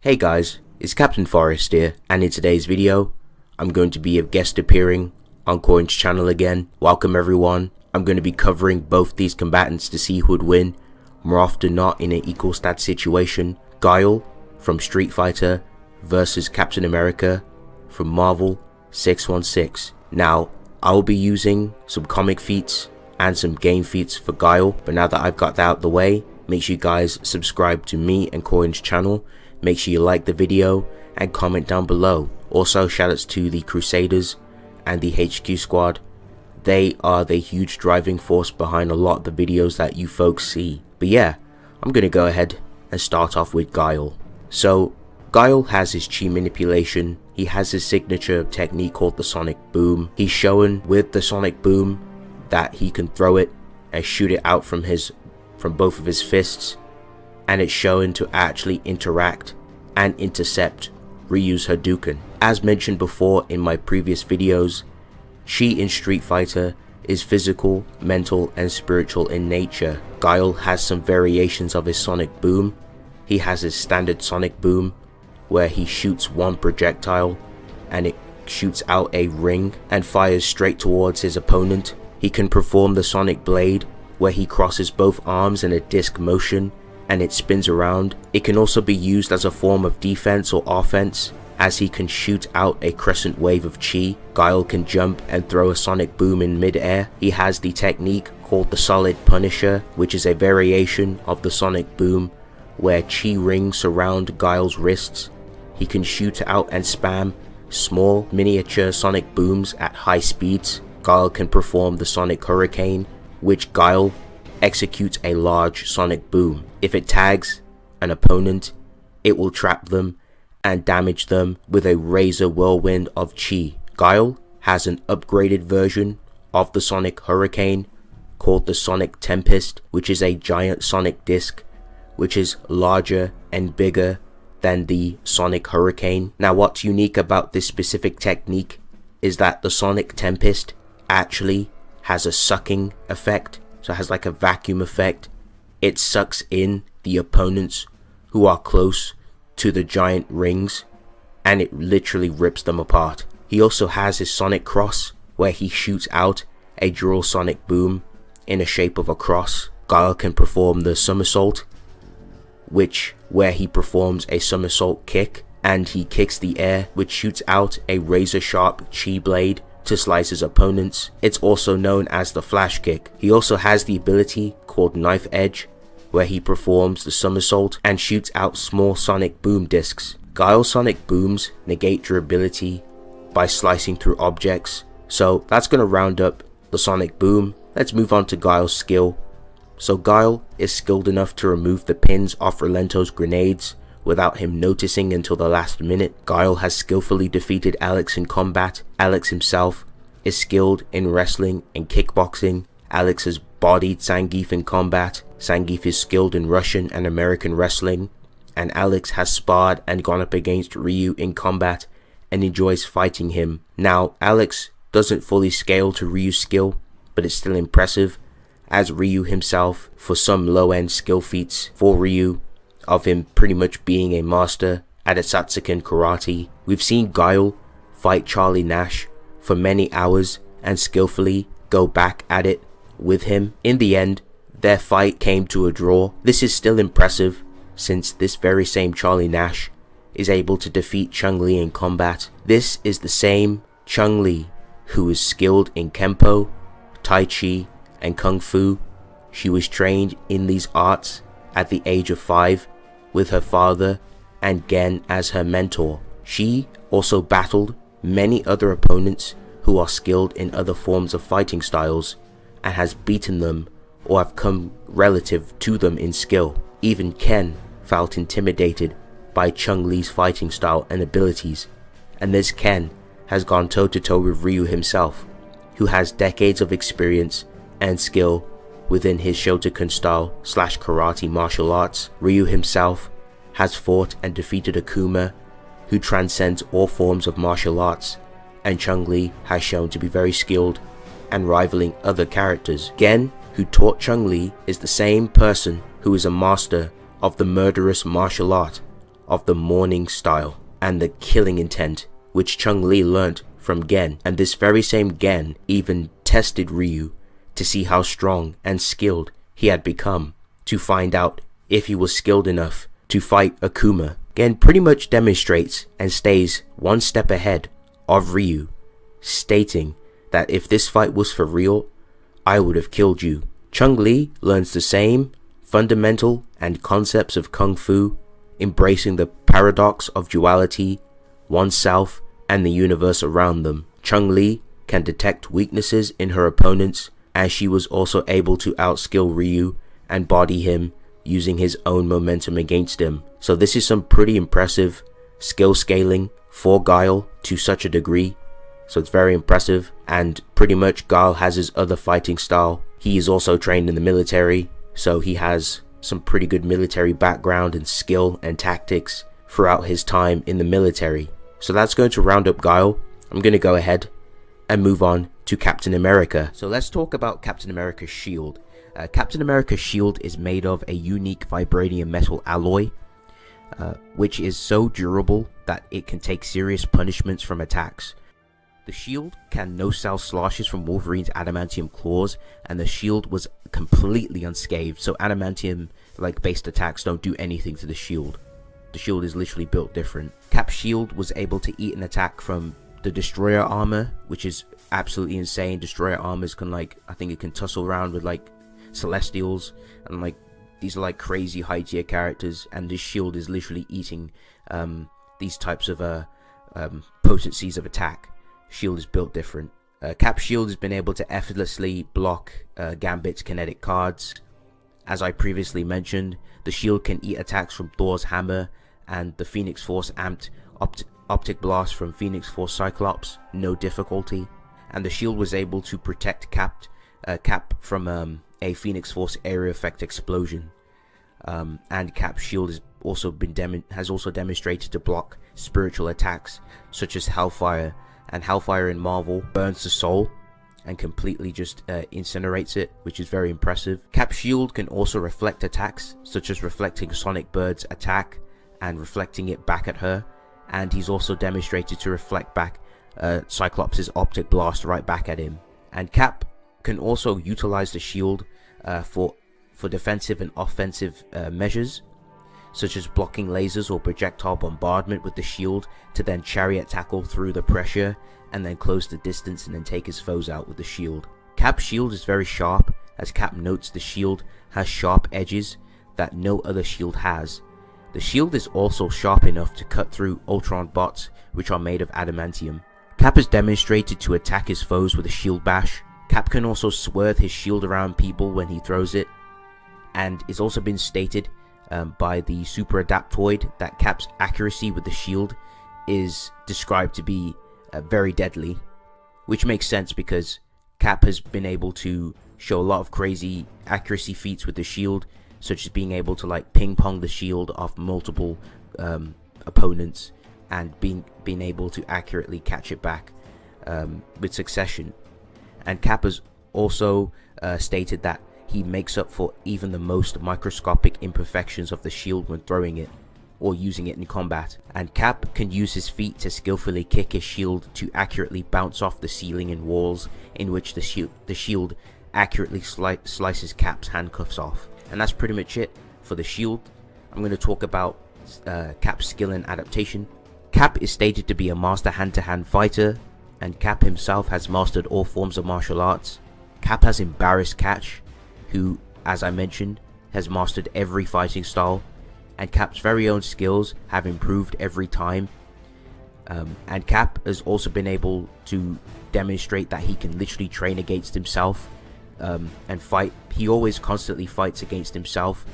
Hey guys, it's Captain Forest here, and in today's video, I'm going to be a guest appearing on Coin's channel again. Welcome everyone. I'm going to be covering both these combatants to see who would win, more often not in an equal stat situation. Guile from Street Fighter versus Captain America from Marvel 616. Now, I'll be using some comic feats and some game feats for Guile, but now that I've got that out the way, make sure you guys subscribe to me and Coin's channel. Make sure you like the video and comment down below. Also, shoutouts to the Crusaders and the HQ squad. They are the huge driving force behind a lot of the videos that you folks see. But yeah, I'm gonna go ahead and start off with Guile. So, Guile has his chi manipulation. He has his signature technique called the Sonic Boom. He's shown with the Sonic Boom that he can throw it and shoot it out from both of his fists, and it's shown to actually interact and intercept Ryu's Hadouken. As mentioned before in my previous videos, chi in Street Fighter is physical, mental, and spiritual in nature. Guile has some variations of his Sonic Boom. He has his standard Sonic Boom, where he shoots one projectile and it shoots out a ring and fires straight towards his opponent. He can perform the Sonic Blade, where he crosses both arms in a disc motion and it spins around. It can also be used as a form of defense or offense, as he can shoot out a crescent wave of chi. Guile can jump and throw a Sonic Boom in mid-air. He has the technique called the Solid Punisher, which is a variation of the Sonic Boom, where chi rings surround Guile's wrists. He can shoot out and spam small miniature Sonic Booms at high speeds. Guile can perform the Sonic Hurricane, which Guile executes a large Sonic Boom. If it tags an opponent, it will trap them and damage them with a razor whirlwind of chi. Guile has an upgraded version of the Sonic Hurricane called the Sonic Tempest, which is a giant Sonic disc which is larger and bigger than the Sonic Hurricane. Now, what's unique about this specific technique is that the Sonic Tempest actually has a sucking effect, so it has like a vacuum effect. It sucks in the opponents who are close to the giant rings and it literally rips them apart. He also has his Sonic Cross, where he shoots out a dual Sonic Boom in the shape of a cross. Guile can perform the somersault, where he performs a somersault kick and he kicks the air, which shoots out a razor sharp chi blade to slice his opponents. It's also known as the flash kick. He also has the ability called Knife Edge, where he performs the somersault and shoots out small Sonic Boom discs. Guile's Sonic Booms negate durability by slicing through objects. So that's going to round up the Sonic Boom. Let's move on to Guile's skill. So Guile is skilled enough to remove the pins off Relento's grenades without him noticing until the last minute. Guile has skillfully defeated Alex in combat. Alex himself is skilled in wrestling and kickboxing. Alex has bodied Zangief in combat. Zangief is skilled in Russian and American wrestling. And Alex has sparred and gone up against Ryu in combat and enjoys fighting him. Now, Alex doesn't fully scale to Ryu's skill, but it's still impressive, as Ryu himself, for some low-end skill feats for Ryu, of him pretty much being a master at a Satsuken karate. We've seen Guile fight Charlie Nash for many hours and skillfully go back at it with him. In the end, their fight came to a draw. This is still impressive, since this very same Charlie Nash is able to defeat Chun-Li in combat. This is the same Chun-Li who is skilled in Kempo, Tai Chi, and Kung Fu. She was trained in these arts at the age of 5 with her father and Gen as her mentor. She also battled many other opponents who are skilled in other forms of fighting styles and has beaten them or have come relative to them in skill. Even Ken felt intimidated by Chun-Li's fighting style and abilities, and this Ken has gone toe-to-toe with Ryu himself, who has decades of experience and skill within his Shotokan style / karate martial arts. Ryu himself has fought and defeated Akuma, who transcends all forms of martial arts, and Chun-Li has shown to be very skilled and rivaling other characters. Gen, who taught Chun-Li, is the same person who is a master of the murderous martial art of the mourning style and the killing intent, which Chun-Li learnt from Gen, and this very same Gen even tested Ryu to see how strong and skilled he had become, to find out if he was skilled enough to fight Akuma. Gen pretty much demonstrates and stays one step ahead of Ryu, stating that if this fight was for real, I would have killed you. Chun-Li learns the same fundamental and concepts of Kung Fu, embracing the paradox of duality, oneself, and the universe around them. Chun-Li can detect weaknesses in her opponents, as she was also able to outskill Ryu and body him using his own momentum against him. So this is some pretty impressive skill scaling for Guile to such a degree. So it's very impressive, and pretty much Guile has his other fighting style. He is also trained in the military, so he has some pretty good military background and skill and tactics throughout his time in the military. So that's going to round up Guile. I'm going to go ahead and move on to Captain America. So let's talk about Captain America's shield. Captain America's shield is made of a unique vibranium metal alloy, which is so durable that it can take serious punishments from attacks. The shield can no-sell slashes from Wolverine's adamantium claws, and the shield was completely unscathed, so adamantium-like based attacks don't do anything to the shield. The shield is literally built different. Cap's shield was able to eat an attack from the Destroyer armor, which is absolutely insane. Destroyer armors can, like, I think it can tussle around with like Celestials, and like these are like crazy high tier characters, and this shield is literally eating these types of potencies of attack. Shield is built different. Cap's shield has been able to effortlessly block Gambit's kinetic cards. As I previously mentioned, the shield can eat attacks from Thor's hammer and the Phoenix Force amped optic blast from Phoenix Force Cyclops, no difficulty. And the shield was able to protect Cap from a Phoenix Force area effect explosion. And Cap's shield has also demonstrated to block spiritual attacks such as Hellfire, and Hellfire in Marvel burns the soul and completely just incinerates it, which is very impressive. Cap's shield can also reflect attacks, such as reflecting Sonic Bird's attack and reflecting it back at her, and he's also demonstrated to reflect back Cyclops' optic blast right back at him. And Cap can also utilize the shield for defensive and offensive measures, such as blocking lasers or projectile bombardment with the shield to then chariot tackle through the pressure and then close the distance and then take his foes out with the shield. Cap's shield is very sharp, as Cap notes the shield has sharp edges that no other shield has. The shield is also sharp enough to cut through Ultron bots, which are made of adamantium. Cap has demonstrated to attack his foes with a shield bash. Cap can also swerve his shield around people when he throws it, and it's also been stated by the Super Adaptoid that Cap's accuracy with the shield is described to be very deadly, which makes sense because Cap has been able to show a lot of crazy accuracy feats with the shield, such as being able to like ping pong the shield off multiple opponents and being able to accurately catch it back with succession. And Cap has also stated that he makes up for even the most microscopic imperfections of the shield when throwing it or using it in combat. And Cap can use his feet to skillfully kick his shield to accurately bounce off the ceiling and walls, in which the shield accurately slices Cap's handcuffs off. And that's pretty much it for the shield. I'm going to talk about Cap's skill and adaptation. Cap is stated to be a master hand-to-hand fighter, and Cap himself has mastered all forms of martial arts. Cap has embarrassed Catch, who, as I mentioned, has mastered every fighting style, and Cap's very own skills have improved every time. And Cap has also been able to demonstrate that he can literally train against himself and fight. He always constantly fights against himself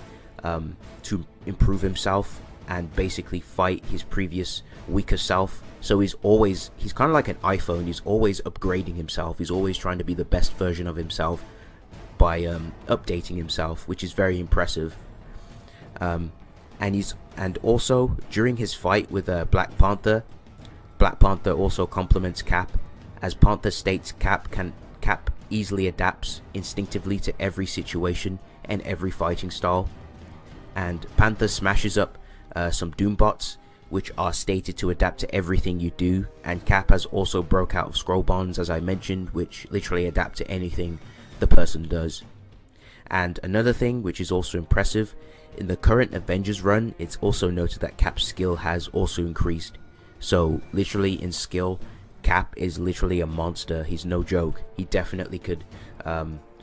to improve himself and basically fight his previous weaker self. So he's kind of like an iPhone. He's always upgrading himself. He's always trying to be the best version of himself by updating himself, which is very impressive. And also during his fight with Black Panther also compliments Cap, as Panther states Cap easily adapts instinctively to every situation and every fighting style. And Panther smashes up some Doom bots, which are stated to adapt to everything you do, and Cap has also broke out of scroll bonds, as I mentioned, which literally adapt to anything the person does. And another thing which is also impressive, in the current Avengers run, it's also noted that Cap's skill has also increased. So literally in skill, Cap is literally a monster. He's no joke. He definitely could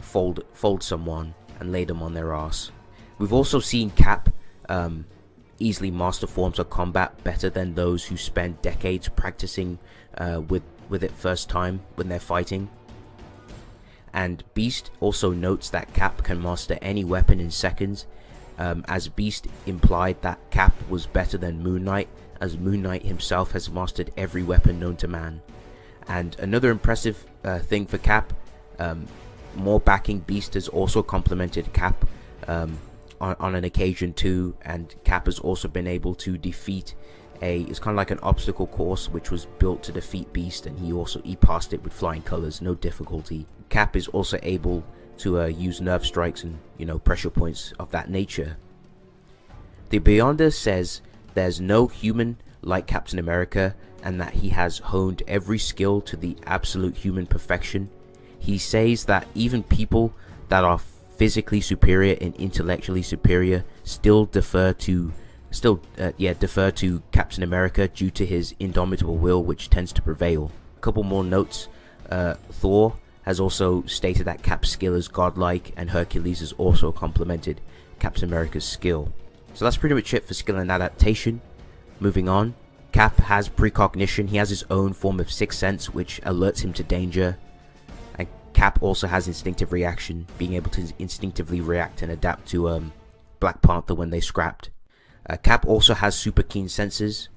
fold someone and lay them on their ass. We've also seen Cap easily master forms of combat better than those who spend decades practicing with it first time when they're fighting. And Beast also notes that Cap can master any weapon in seconds, as Beast implied that Cap was better than Moon Knight, as Moon Knight himself has mastered every weapon known to man. And another impressive thing for Cap, more backing Beast has also complimented Cap on an occasion too, and Cap has also been able to defeat it's kind of like an obstacle course which was built to defeat Beast, and he passed it with flying colors, no difficulty. Cap is also able to use nerve strikes and pressure points of that nature. The Beyonder says there's no human like Captain America, and that he has honed every skill to the absolute human perfection. He says that even people that are physically superior and intellectually superior still defer to Captain America due to his indomitable will, which tends to prevail. A couple more notes. Thor has also stated that Cap's skill is godlike, and Hercules has also complimented Captain America's skill. So that's pretty much it for skill and adaptation. Moving on, Cap has precognition. He has his own form of sixth sense which alerts him to danger. And Cap also has instinctive reaction, being able to instinctively react and adapt to Black Panther when they scrapped. Cap also has super keen senses.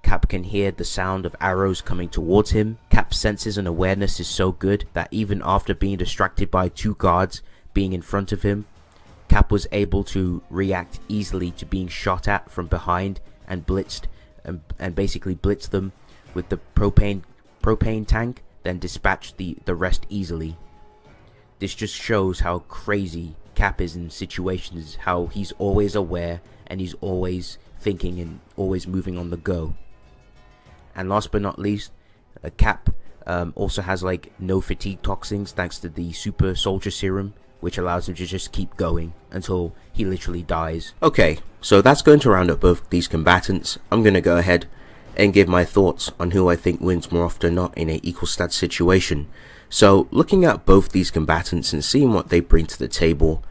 Cap can hear the sound of arrows coming towards him. Cap's senses and awareness is so good that even after being distracted by two guards being in front of him, Cap was able to react easily to being shot at from behind and blitzed, and basically blitz them with the propane tank, then dispatch the rest easily. This just shows how crazy Cap is in situations, how he's always aware and he's always thinking and always moving on the go. And last but not least, Cap also has like no fatigue toxins thanks to the super soldier serum, which allows him to just keep going until he literally dies. Okay, so that's going to round up both these combatants. I'm going to go ahead and give my thoughts on who I think wins more often than not in a equal stats situation. So looking at both these combatants and seeing what they bring to the table.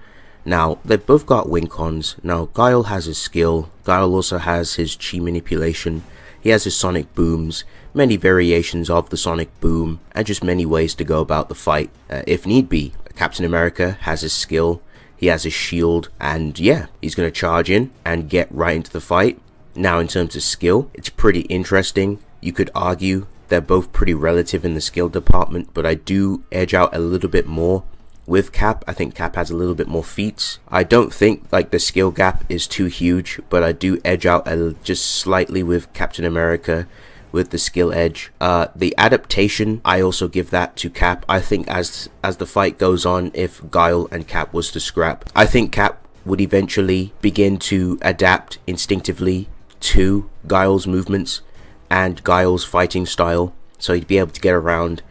Now, they've both got win cons. Now, Guile has his skill. Guile also has his chi manipulation. He has his sonic booms, many variations of the sonic boom, and just many ways to go about the fight if need be. Captain America has his skill, he has his shield, and yeah, he's going to charge in and get right into the fight. Now, in terms of skill, it's pretty interesting. You could argue they're both pretty relative in the skill department, but I do edge out a little bit more with Cap. I think Cap has a little bit more feats. I don't think like the skill gap is too huge, but I do edge out just slightly with Captain America with the skill edge. The adaptation, I also give that to Cap. I think as the fight goes on, if Guile and Cap was to scrap, I think Cap would eventually begin to adapt instinctively to Guile's movements and Guile's fighting style, so he'd be able to get around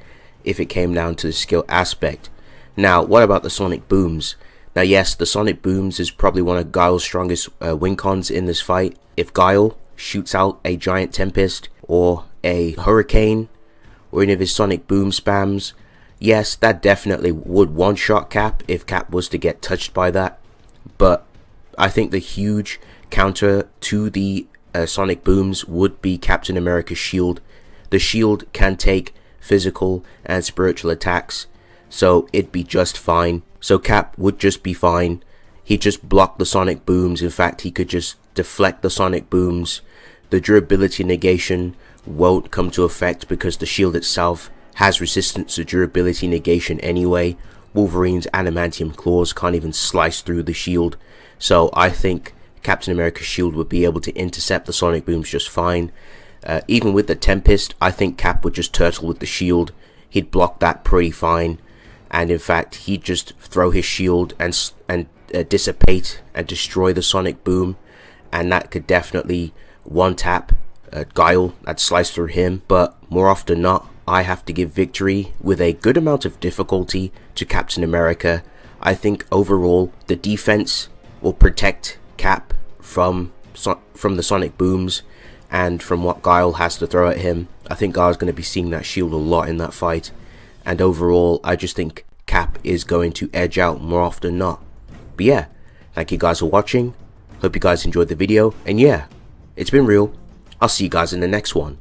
if it came down to the skill aspect. Now, what about the sonic booms? Now, yes, the sonic booms is probably one of Guile's strongest win cons in this fight. If Guile shoots out a giant tempest or a hurricane or any of his sonic boom spams, yes, that definitely would one-shot Cap if Cap was to get touched by that. But I think the huge counter to the sonic booms would be Captain America's shield. The shield can take physical and spiritual attacks, so it'd be just fine. So Cap would just be fine. He'd just block the sonic booms. In fact, he could just deflect the sonic booms. The durability negation won't come to effect because the shield itself has resistance to durability negation anyway. Wolverine's adamantium claws can't even slice through the shield. So I think Captain America's shield would be able to intercept the sonic booms just fine. Even with the Tempest, I think Cap would just turtle with the shield. He'd block that pretty fine. And in fact, he'd just throw his shield and dissipate and destroy the sonic boom. and that could definitely one tap Guile that slice through him, but more often not, I have to give victory with a good amount of difficulty to Captain America. I think overall the defense will protect Cap from the sonic booms and from what Guile has to throw at him. I think Guile's going to be seeing that shield a lot in that fight, and overall I just think Cap is going to edge out more often than not. But yeah, thank you guys for watching. Hope you guys enjoyed the video, and yeah, it's been real. I'll see you guys in the next one.